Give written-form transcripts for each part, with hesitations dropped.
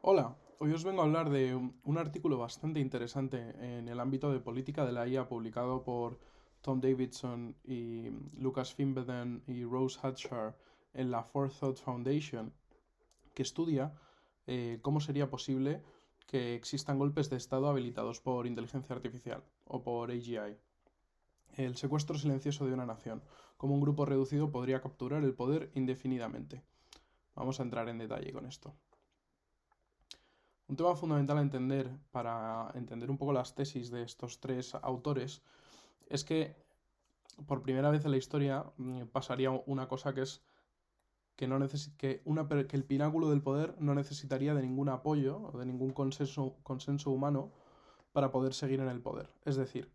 Hola, hoy os vengo a hablar de un artículo bastante interesante en el ámbito de política de la IA publicado por Tom Davidson y Lucas Finbeden y Rose Hatchard en la Forethought Foundation, que estudia cómo sería posible que existan golpes de Estado habilitados por inteligencia artificial o por AGI. El secuestro silencioso de una nación, cómo un grupo reducido podría capturar el poder indefinidamente. Vamos a entrar en detalle con esto. Un tema fundamental a entender para entender un poco las tesis de estos tres autores es que por primera vez en la historia pasaría una cosa que es que, no que el pináculo del poder no necesitaría de ningún apoyo o de ningún consenso humano para poder seguir en el poder. Es decir,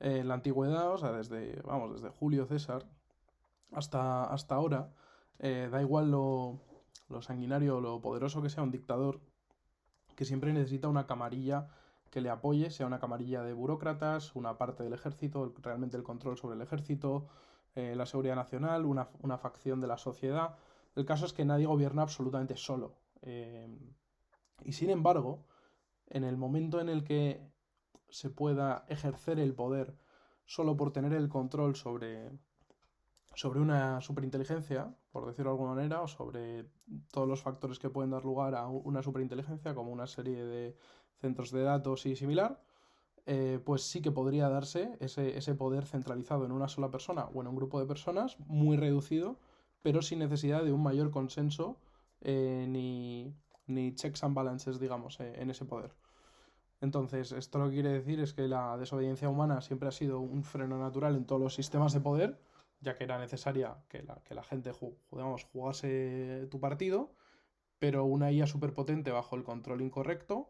en la antigüedad, o sea, desde Julio César hasta ahora, da igual lo sanguinario o lo poderoso que sea un dictador, que siempre necesita una camarilla que le apoye, sea una camarilla de burócratas, una parte del ejército, realmente el control sobre el ejército, la seguridad nacional, una facción de la sociedad. El caso es que nadie gobierna absolutamente solo. Y sin embargo, en el momento en el que se pueda ejercer el poder solo por tener el control sobre una superinteligencia, por decirlo de alguna manera, o sobre todos los factores que pueden dar lugar a una superinteligencia, como una serie de centros de datos y similar, pues sí que podría darse ese poder centralizado en una sola persona o en un grupo de personas, muy reducido, pero sin necesidad de un mayor consenso ni checks and balances, digamos, en ese poder. Entonces, esto lo que quiere decir es que la desobediencia humana siempre ha sido un freno natural en todos los sistemas de poder, ya que era necesaria que la gente jugase tu partido, pero una IA superpotente bajo el control incorrecto,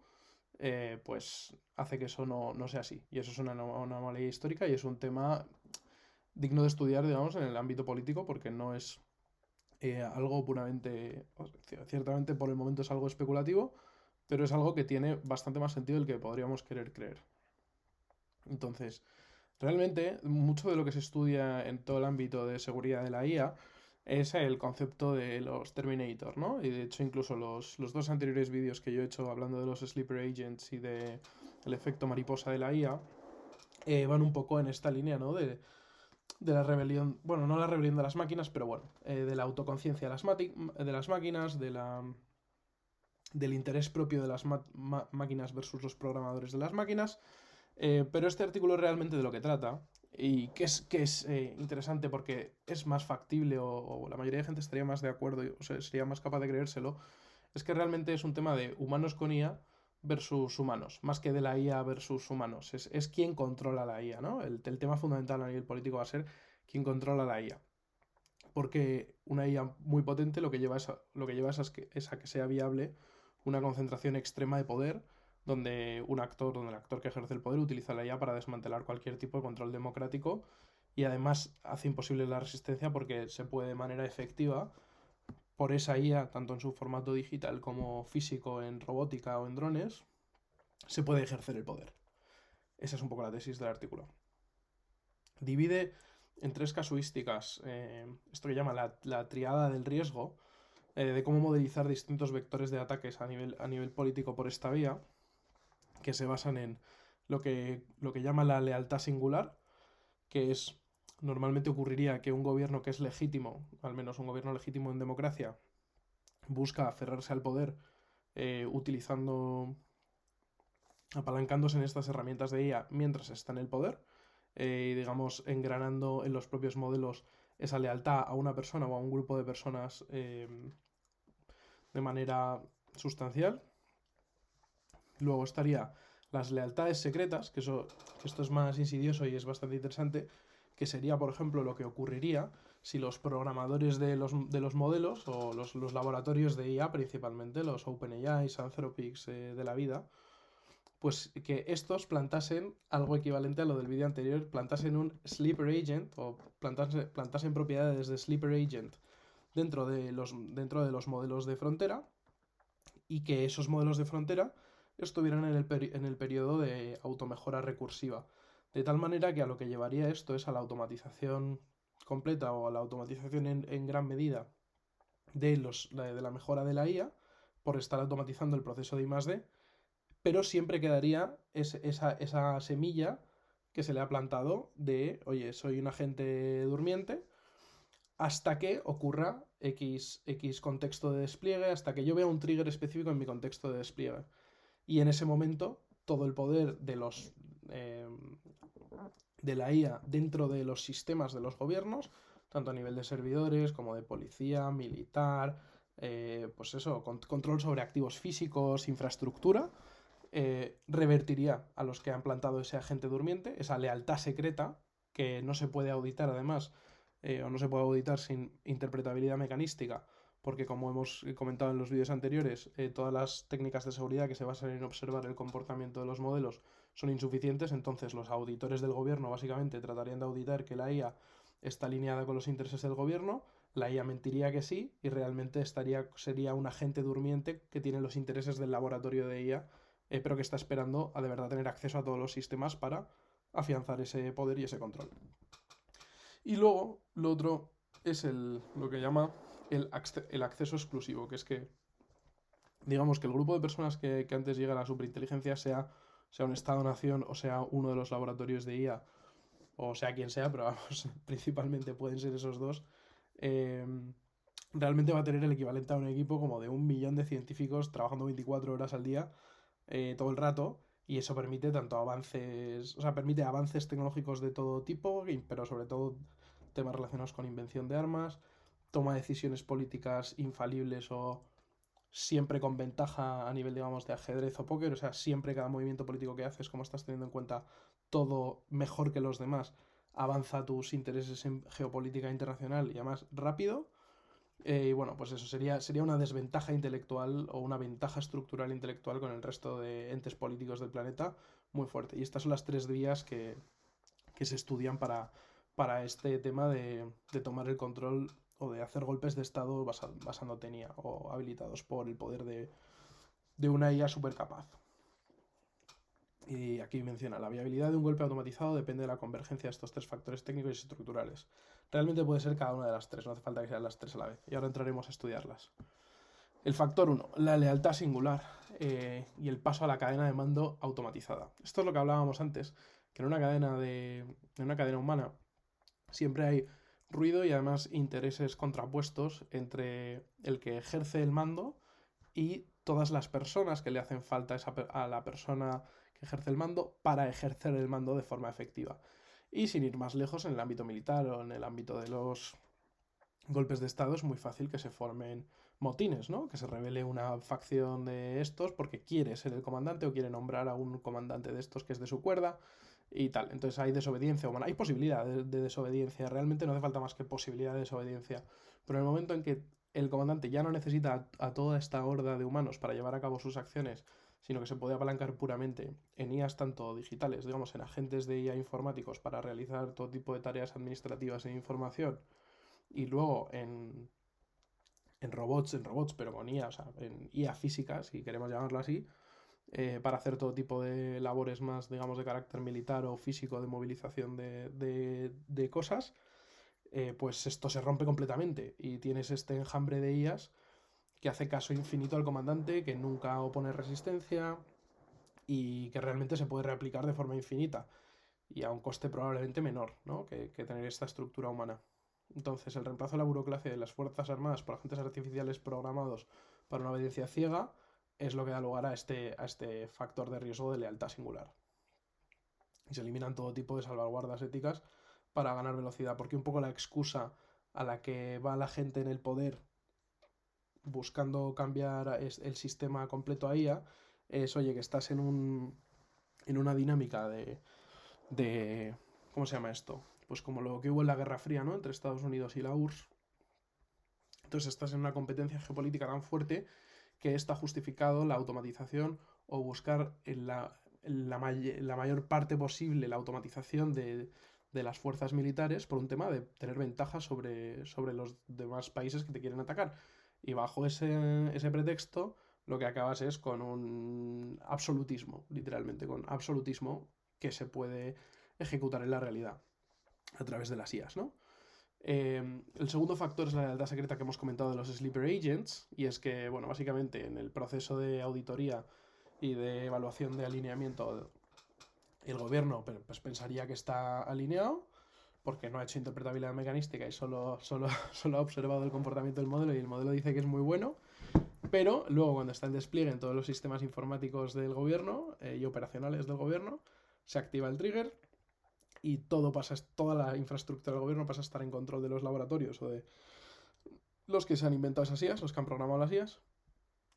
pues hace que eso no sea así. Y eso es una anomalía histórica y es un tema digno de estudiar, digamos, en el ámbito político, porque no es algo puramente, ciertamente por el momento es algo especulativo, pero es algo que tiene bastante más sentido del que podríamos querer creer. Entonces, realmente mucho de lo que se estudia en todo el ámbito de seguridad de la IA es el concepto de los Terminator, ¿no? Y de hecho incluso los dos anteriores vídeos que yo he hecho hablando de los Sleeper Agents y de el efecto mariposa de la IA van un poco en esta línea, ¿no? De la rebelión, bueno, no la rebelión de las máquinas, pero bueno, de la autoconciencia de las máquinas, del interés propio de las máquinas versus los programadores de las máquinas. Pero este artículo realmente de lo que trata, y que es interesante porque es más factible o la mayoría de gente estaría más de acuerdo, o sea, sería más capaz de creérselo, es que realmente es un tema de humanos con IA versus humanos, más que de la IA versus humanos. Es quién controla la IA, ¿no? El tema fundamental a nivel político va a ser quién controla la IA. Porque una IA muy potente lo que lleva es a que sea viable una concentración extrema de poder donde el actor que ejerce el poder utiliza la IA para desmantelar cualquier tipo de control democrático y además hace imposible la resistencia porque se puede de manera efectiva por esa IA, tanto en su formato digital como físico en robótica o en drones, se puede ejercer el poder. Esa es un poco la tesis del artículo. Divide en tres casuísticas esto que llama la triada del riesgo, de cómo modelizar distintos vectores de ataques a nivel político por esta vía, que se basan en lo que llama la lealtad singular, que es normalmente ocurriría que un gobierno que es legítimo, al menos un gobierno legítimo en democracia, busca aferrarse al poder utilizando, apalancándose en estas herramientas de IA mientras está en el poder, y digamos engranando en los propios modelos esa lealtad a una persona o a un grupo de personas de manera sustancial. Luego estaría las lealtades secretas, que esto es más insidioso y es bastante interesante, que sería, por ejemplo, lo que ocurriría si los programadores de los modelos o los laboratorios de IA, principalmente los OpenAI, Anthropics de la vida, pues que estos plantasen algo equivalente a lo del vídeo anterior, plantasen un sleeper agent o plantasen propiedades de sleeper agent dentro de los modelos de frontera y que esos modelos de frontera estuvieran en el periodo de automejora recursiva. De tal manera que a lo que llevaría esto es a la automatización completa o a la automatización en gran medida de la mejora de la IA por estar automatizando el proceso de I+D, pero siempre quedaría esa semilla que se le ha plantado de, oye, soy un agente durmiente, hasta que ocurra X contexto de despliegue, hasta que yo vea un trigger específico en mi contexto de despliegue. Y en ese momento, todo el poder de la IA dentro de los sistemas de los gobiernos, tanto a nivel de servidores como de policía, militar, pues eso, control sobre activos físicos, infraestructura, revertiría a los que han plantado ese agente durmiente, esa lealtad secreta que no se puede auditar además, o no se puede auditar sin interpretabilidad mecanística, porque como hemos comentado en los vídeos anteriores, todas las técnicas de seguridad que se basan en observar el comportamiento de los modelos son insuficientes, entonces los auditores del gobierno básicamente tratarían de auditar que la IA está alineada con los intereses del gobierno, la IA mentiría que sí y realmente sería un agente durmiente que tiene los intereses del laboratorio de IA, pero que está esperando a de verdad tener acceso a todos los sistemas para afianzar ese poder y ese control. Y luego, lo otro es lo que llama el acceso exclusivo, que es que, digamos, que el grupo de personas que antes llega a la superinteligencia sea un Estado-nación o sea uno de los laboratorios de IA, o sea quien sea, pero vamos, principalmente pueden ser esos dos, eh, realmente va a tener el equivalente a un equipo como de 1 millón de científicos trabajando 24 horas al día, todo el rato, y eso permite tanto avances, o sea, permite avances tecnológicos de todo tipo, pero sobre todo temas relacionados con invención de armas, toma de decisiones políticas infalibles o siempre con ventaja a nivel, digamos, de ajedrez o póker, o sea, siempre cada movimiento político que haces, como estás teniendo en cuenta todo mejor que los demás, avanza tus intereses en geopolítica internacional y además rápido. Y bueno, pues eso sería una desventaja intelectual o una ventaja estructural intelectual con el resto de entes políticos del planeta muy fuerte. Y estas son las 3 vías que se estudian para este tema de tomar el control o de hacer golpes de Estado basándote en IA o habilitados por el poder de una IA súper capaz. Y aquí menciona, la viabilidad de un golpe automatizado depende de la convergencia de estos 3 factores técnicos y estructurales. Realmente puede ser cada una de las 3, no hace falta que sean las 3 a la vez. Y ahora entraremos a estudiarlas. El factor 1, la lealtad singular y el paso a la cadena de mando automatizada. Esto es lo que hablábamos antes, que en una cadena humana siempre hay ruido y además intereses contrapuestos entre el que ejerce el mando y todas las personas que le hacen falta a la persona que ejerce el mando para ejercer el mando de forma efectiva. Y sin ir más lejos, en el ámbito militar o en el ámbito de los golpes de Estado es muy fácil que se formen motines, ¿no? Que se revele una facción de estos porque quiere ser el comandante o quiere nombrar a un comandante de estos que es de su cuerda y tal. Entonces hay desobediencia humana, hay posibilidad de desobediencia, realmente no hace falta más que posibilidad de desobediencia. Pero en el momento en que el comandante ya no necesita a toda esta horda de humanos para llevar a cabo sus acciones, sino que se puede apalancar puramente en IAs tanto digitales, digamos, en agentes de IA informáticos para realizar todo tipo de tareas administrativas e información, y luego en robots, pero con IA, o sea, en IA física, si queremos llamarlo así, para hacer todo tipo de labores más, digamos, de carácter militar o físico, de movilización de cosas, pues esto se rompe completamente y tienes este enjambre de IAs que hace caso infinito al comandante, que nunca opone resistencia y que realmente se puede reaplicar de forma infinita y a un coste probablemente menor, ¿no? que tener esta estructura humana. Entonces, el reemplazo de la burocracia de las Fuerzas Armadas por agentes artificiales programados para una obediencia ciega es lo que da lugar a este factor de riesgo de lealtad singular. Y se eliminan todo tipo de salvaguardas éticas para ganar velocidad, porque un poco la excusa a la que va la gente en el poder buscando cambiar el sistema completo a IA es, oye, que estás en una dinámica de... ¿Cómo se llama esto? Pues como lo que hubo en la Guerra Fría, ¿no? Entre Estados Unidos y la URSS. Entonces estás en una competencia geopolítica tan fuerte que está justificado la automatización o buscar en la mayor parte posible la automatización de las fuerzas militares por un tema de tener ventaja sobre los demás países que te quieren atacar. Y bajo ese pretexto lo que acabas es con un absolutismo, literalmente, con absolutismo que se puede ejecutar en la realidad a través de las IAs, ¿no? El segundo factor es la lealtad secreta que hemos comentado de los sleeper agents, y es que, bueno, básicamente en el proceso de auditoría y de evaluación de alineamiento, el gobierno pues pensaría que está alineado porque no ha hecho interpretabilidad mecanística y solo ha observado el comportamiento del modelo y el modelo dice que es muy bueno, pero luego cuando está en despliegue en todos los sistemas informáticos del gobierno y operacionales del gobierno, se activa el trigger y toda la infraestructura del gobierno pasa a estar en control de los laboratorios o de los que se han inventado esas IAs, los que han programado las IAs.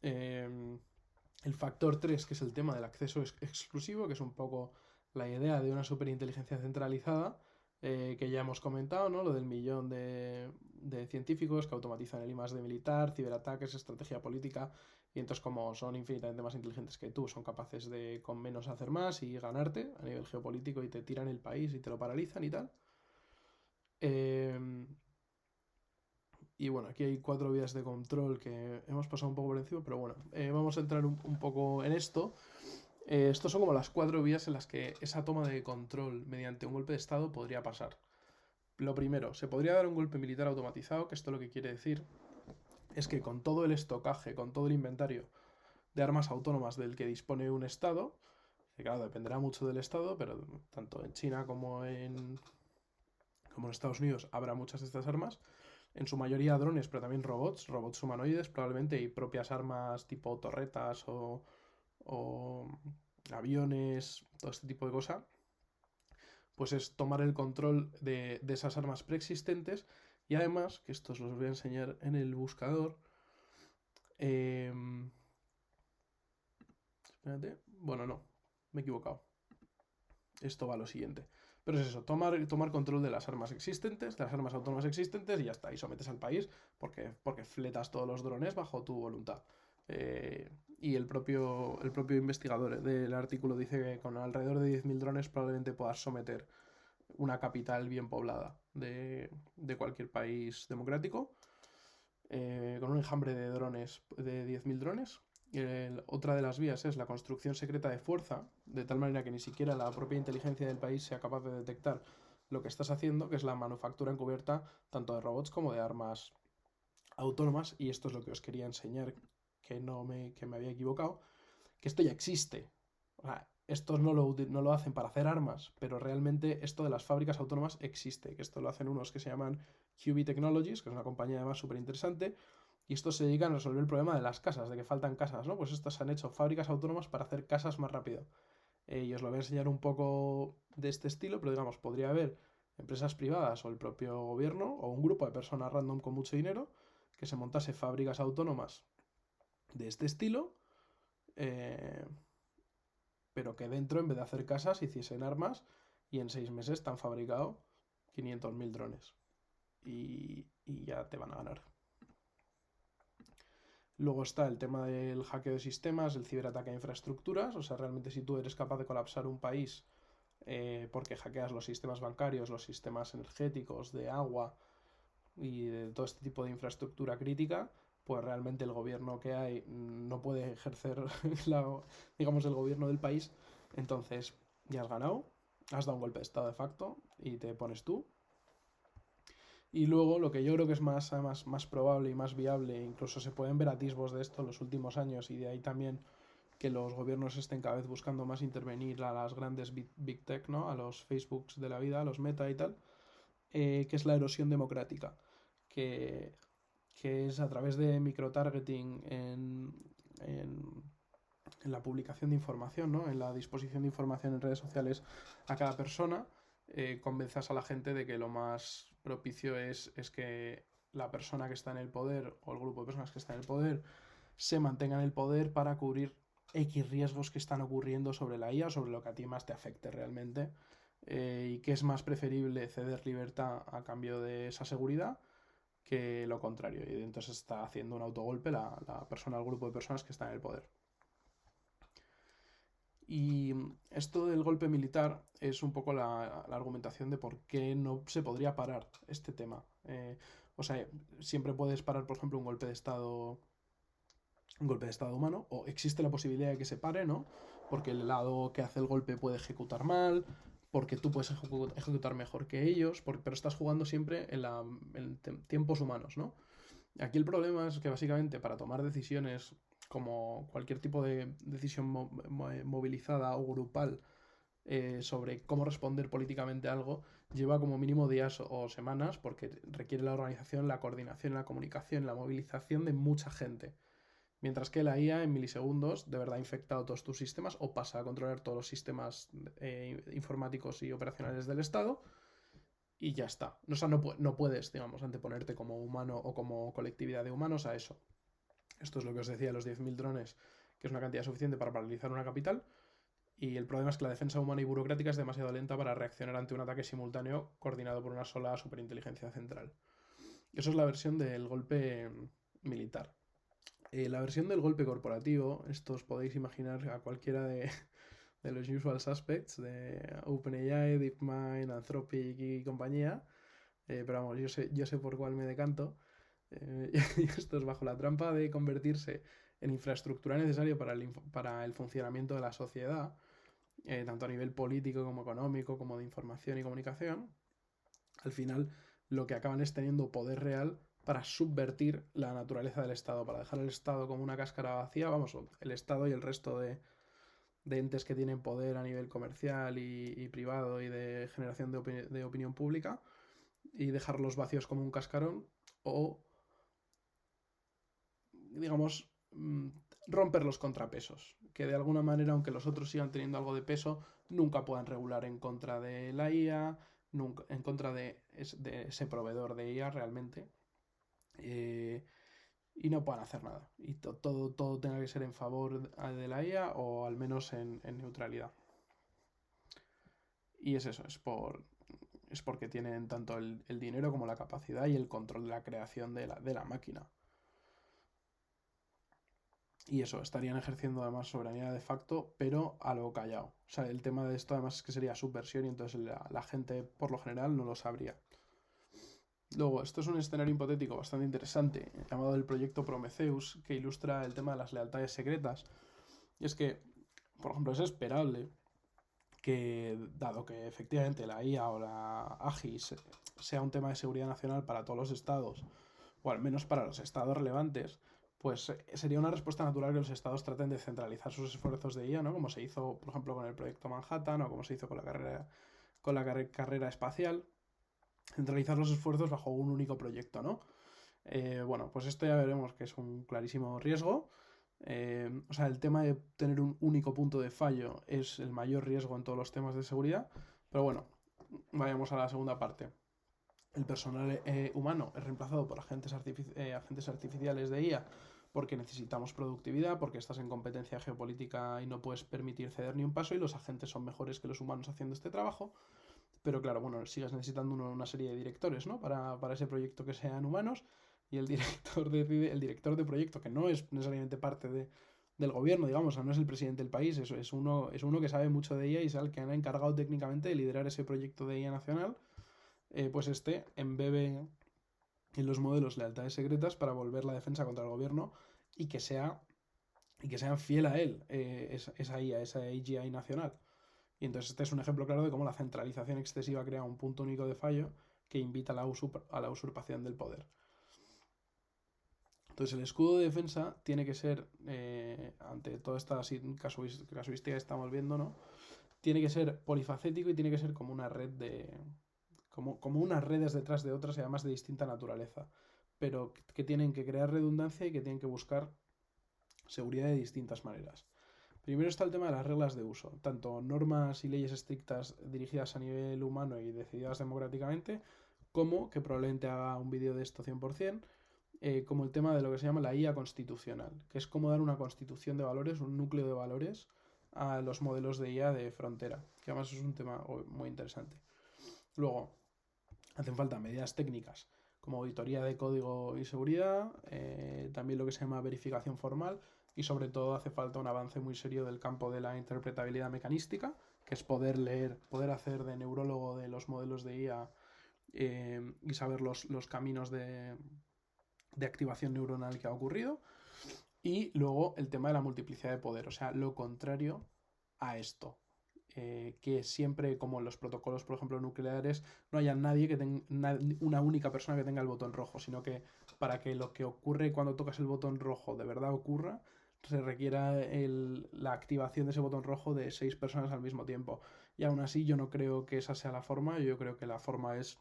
El factor 3, que es el tema del acceso exclusivo, que es un poco la idea de una superinteligencia centralizada, que ya hemos comentado, ¿no? Lo del millón de científicos que automatizan el I+D militar, ciberataques, estrategia política, y entonces como son infinitamente más inteligentes que tú, son capaces de con menos hacer más y ganarte a nivel geopolítico y te tiran el país y te lo paralizan y tal. Y bueno, aquí hay 4 vías de control que hemos pasado un poco por encima, pero bueno, vamos a entrar un poco en esto. Estos son como las 4 vías en las que esa toma de control mediante un golpe de Estado podría pasar. Lo primero, se podría dar un golpe militar automatizado, que esto lo que quiere decir es que con todo el estocaje, con todo el inventario de armas autónomas del que dispone un Estado, que claro, dependerá mucho del Estado, pero tanto en China como en Estados Unidos habrá muchas de estas armas, en su mayoría drones, pero también robots humanoides probablemente, y propias armas tipo torretas o aviones, todo este tipo de cosas, pues es tomar el control de esas armas preexistentes y además, que estos los voy a enseñar en el buscador, eh, espérate, bueno, no, me he equivocado, esto va a lo siguiente. Pero es eso, tomar control de las armas existentes, de las armas autónomas existentes y ya está, y sometes al país porque fletas todos los drones bajo tu voluntad. Y el propio investigador del artículo dice que con alrededor de 10.000 drones probablemente puedas someter una capital bien poblada de cualquier país democrático, con un enjambre de drones, de 10.000 drones. Otra de las vías es la construcción secreta de fuerza, de tal manera que ni siquiera la propia inteligencia del país sea capaz de detectar lo que estás haciendo, que es la manufactura encubierta tanto de robots como de armas autónomas. Y esto es lo que os quería enseñar, que me había equivocado, que esto ya existe. O sea, estos no lo hacen para hacer armas, pero realmente esto de las fábricas autónomas existe, que esto lo hacen unos que se llaman QB Technologies, que es una compañía además súper interesante, y estos se dedican a resolver el problema de las casas, de que faltan casas, ¿no? Pues estos han hecho fábricas autónomas para hacer casas más rápido. Y os lo voy a enseñar un poco de este estilo, pero digamos, podría haber empresas privadas o el propio gobierno o un grupo de personas random con mucho dinero que se montase fábricas autónomas de este estilo, eh, pero que dentro, en vez de hacer casas, hiciesen armas y en 6 meses están fabricados 500.000 drones. Y ya te van a ganar. Luego está el tema del hackeo de sistemas, el ciberataque a infraestructuras. O sea, realmente si tú eres capaz de colapsar un país porque hackeas los sistemas bancarios, los sistemas energéticos, de agua y de todo este tipo de infraestructura crítica, pues realmente el gobierno que hay no puede ejercer, digamos, el gobierno del país. Entonces, ya has ganado, has dado un golpe de estado de facto y te pones tú. Y luego lo que yo creo que es más probable y más viable, incluso se pueden ver atisbos de esto en los últimos años, y de ahí también que los gobiernos estén cada vez buscando más intervenir a las grandes big tech, ¿no? A los Facebooks de la vida, a los Meta y tal, que es la erosión democrática, que, que es a través de microtargeting en la publicación de información, ¿no? En la disposición de información en redes sociales a cada persona, convenzas a la gente de que lo más propicio es que la persona que está en el poder o el grupo de personas que está en el poder se mantenga en el poder para cubrir X riesgos que están ocurriendo sobre la IA, sobre lo que a ti más te afecte realmente, y que es más preferible ceder libertad a cambio de esa seguridad que lo contrario. Y entonces está haciendo un autogolpe la persona, el grupo de personas que está en el poder. Y esto del golpe militar es un poco la argumentación de por qué no se podría parar este tema. O sea, siempre puedes parar, por ejemplo, un golpe de estado humano, o existe la posibilidad de que se pare, ¿no? Porque el lado que hace el golpe puede ejecutar mal, porque tú puedes ejecutar mejor que ellos, pero estás jugando siempre en tiempos humanos, ¿no? Aquí el problema es que básicamente para tomar decisiones como cualquier tipo de decisión movilizada o grupal sobre cómo responder políticamente a algo, lleva como mínimo días o semanas porque requiere la organización, la coordinación, la comunicación, la movilización de mucha gente. Mientras que la IA en milisegundos de verdad ha infectado todos tus sistemas o pasa a controlar todos los sistemas informáticos y operacionales del Estado y ya está. O sea, no puedes, digamos, anteponerte como humano o como colectividad de humanos a eso. Esto es lo que os decía, los 10.000 drones, que es una cantidad suficiente para paralizar una capital. Y el problema es que la defensa humana y burocrática es demasiado lenta para reaccionar ante un ataque simultáneo coordinado por una sola superinteligencia central. Eso es la versión del golpe militar. La versión del golpe corporativo, esto os podéis imaginar a cualquiera de los usual suspects, de OpenAI, DeepMind, Anthropic y compañía, pero vamos, yo sé por cuál me decanto. Y esto es bajo la trampa de convertirse en infraestructura necesaria para el funcionamiento de la sociedad, tanto a nivel político como económico, como de información y comunicación. Al final, lo que acaban es teniendo poder real para subvertir la naturaleza del Estado, para dejar al Estado como una cáscara vacía, vamos, el Estado y el resto de entes que tienen poder a nivel comercial y privado y de generación de opinión pública, y dejarlos vacíos como un cascarón, o, digamos, romper los contrapesos, que de alguna manera, aunque los otros sigan teniendo algo de peso, nunca puedan regular en contra de la IA, nunca, en contra de ese proveedor de IA realmente, eh, y no puedan hacer nada. Y todo tenga que ser en favor de la IA o al menos en neutralidad. Y es eso, es porque tienen tanto el dinero como la capacidad y el control de la creación de la máquina. Y eso, estarían ejerciendo además soberanía de facto, pero a lo callado. O sea, el tema de esto además es que sería subversión y entonces la gente por lo general no lo sabría. Luego, esto es un escenario hipotético bastante interesante, llamado el proyecto Prometheus, que ilustra el tema de las lealtades secretas. Y es que, por ejemplo, es esperable que, dado que efectivamente la IA o la AGI sea un tema de seguridad nacional para todos los estados, o al menos para los estados relevantes, pues sería una respuesta natural que los estados traten de centralizar sus esfuerzos de IA, ¿no? Como se hizo, por ejemplo, con el proyecto Manhattan o como se hizo con la carrera espacial, centralizar los esfuerzos bajo un único proyecto, ¿no? Bueno, pues esto ya veremos que es un clarísimo riesgo. O sea, el tema de tener un único punto de fallo es el mayor riesgo en todos los temas de seguridad. Pero bueno, vayamos a la segunda parte. El personal humano es reemplazado por agentes artificiales de IA porque necesitamos productividad, porque estás en competencia geopolítica y no puedes permitir ceder ni un paso y los agentes son mejores que los humanos haciendo este trabajo. Pero claro, bueno, sigues necesitando una serie de directores, ¿no? Para ese proyecto que sean humanos y el director el director de proyecto, que no es necesariamente parte del gobierno, digamos, o sea, no es el presidente del país, es uno que sabe mucho de IA y es el que ha encargado técnicamente de liderar ese proyecto de IA nacional, pues embebe en los modelos lealtades secretas para volver la defensa contra el gobierno y que sean fiel a él, esa IA, esa AGI nacional. Y entonces este es un ejemplo claro de cómo la centralización excesiva crea un punto único de fallo que invita a la usurpación del poder. Entonces el escudo de defensa tiene que ser, ante toda esta casuística que estamos viendo, ¿no? Tiene que ser polifacético y tiene que ser como una red como unas redes detrás de otras y además de distinta naturaleza, pero que tienen que crear redundancia y que tienen que buscar seguridad de distintas maneras. Primero está el tema de las reglas de uso, tanto normas y leyes estrictas dirigidas a nivel humano y decididas democráticamente, como, que probablemente haga un vídeo de esto 100%, como el tema de lo que se llama la IA constitucional, que es como dar una constitución de valores, un núcleo de valores a los modelos de IA de frontera, que además es un tema muy interesante. Luego, hacen falta medidas técnicas como auditoría de código y seguridad, también lo que se llama verificación formal y sobre todo hace falta un avance muy serio del campo de la interpretabilidad mecanística, que es poder leer, poder hacer de neurólogo de los modelos de IA y saber los caminos de activación neuronal que ha ocurrido. Y luego el tema de la multiplicidad de poder, o sea, lo contrario a esto. que siempre, como en los protocolos, por ejemplo, nucleares, no haya nadie que tenga una única persona que tenga el botón rojo, sino que para que lo que ocurre cuando tocas el botón rojo de verdad ocurra, se requiera la activación de ese botón rojo de 6 personas al mismo tiempo. Y aún así yo no creo que esa sea la forma, yo creo que la forma es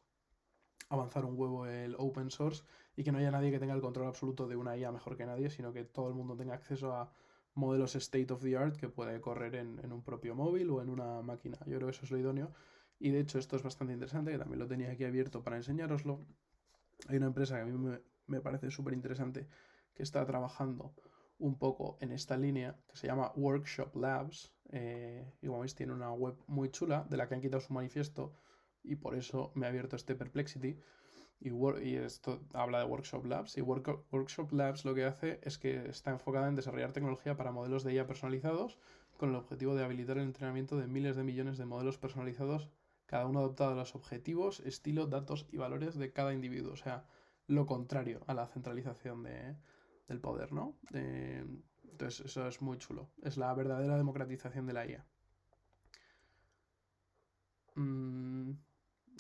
avanzar un huevo el open source y que no haya nadie que tenga el control absoluto de una IA mejor que nadie, sino que todo el mundo tenga acceso a modelos state of the art que puede correr en un propio móvil o en una máquina. Yo creo que eso es lo idóneo. Y de hecho esto es bastante interesante, que también lo tenía aquí abierto para enseñároslo. Hay una empresa que a mí me parece súper interesante que está trabajando un poco en esta línea, que se llama Workshop Labs. Y como veis tiene una web muy chula de la que han quitado su manifiesto y por eso me ha abierto este Perplexity. Y esto habla de Workshop Labs. Y Workshop Labs lo que hace es que está enfocada en desarrollar tecnología para modelos de IA personalizados con el objetivo de habilitar el entrenamiento de miles de millones de modelos personalizados, cada uno adaptado a los objetivos, estilo, datos y valores de cada individuo. O sea, lo contrario a la centralización del poder, ¿no? Entonces, eso es muy chulo. Es la verdadera democratización de la IA. Mm,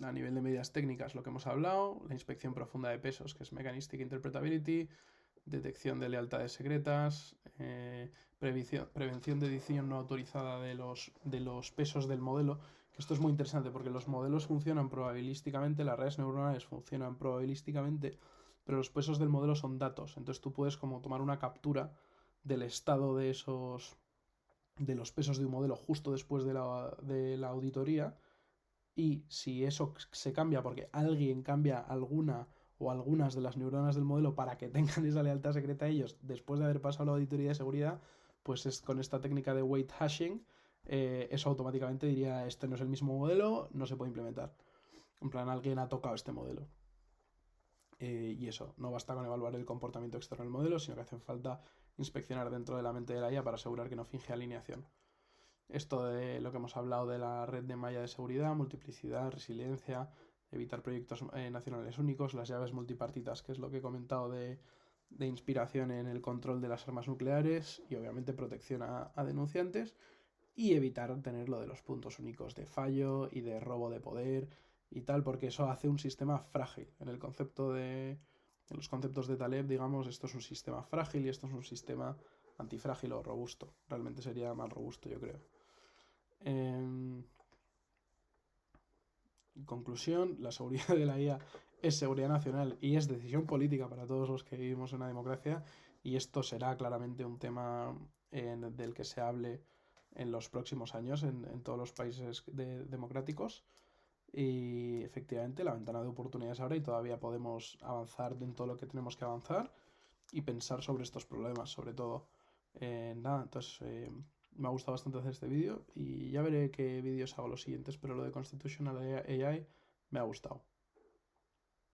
a nivel de medidas técnicas, lo que hemos hablado, la inspección profunda de pesos, que es Mechanistic Interpretability, detección de lealtades secretas, prevención de edición no autorizada de los pesos del modelo, que esto es muy interesante porque los modelos funcionan probabilísticamente, las redes neuronales funcionan probabilísticamente, pero los pesos del modelo son datos, entonces tú puedes como tomar una captura del estado de los pesos de un modelo justo después de la auditoría, y si eso se cambia porque alguien cambia alguna o algunas de las neuronas del modelo para que tengan esa lealtad secreta a ellos después de haber pasado la auditoría de seguridad, pues es con esta técnica de weight hashing, eso automáticamente diría, este no es el mismo modelo, no se puede implementar. En plan, alguien ha tocado este modelo. Y eso, no basta con evaluar el comportamiento externo del modelo, sino que hace falta inspeccionar dentro de la mente de la IA para asegurar que no finge alineación. Esto de lo que hemos hablado de la red de malla de seguridad, multiplicidad, resiliencia, evitar proyectos nacionales únicos, las llaves multipartitas, que es lo que he comentado de inspiración en el control de las armas nucleares y obviamente protección a denunciantes, y evitar tener lo de los puntos únicos de fallo y de robo de poder y tal, porque eso hace un sistema frágil. En los conceptos de Taleb, digamos, esto es un sistema frágil y esto es un sistema antifrágil o robusto. Realmente sería más robusto, yo creo. En conclusión, la seguridad de la IA es seguridad nacional y es decisión política para todos los que vivimos en una democracia, y esto será claramente un tema del que se hable en los próximos años en todos los países democráticos. Y efectivamente la ventana de oportunidades ahora y todavía podemos avanzar en todo lo que tenemos que avanzar y pensar sobre estos problemas, sobre todo. Nada, entonces me ha gustado bastante hacer este vídeo y ya veré qué vídeos hago los siguientes, pero lo de Constitutional AI me ha gustado.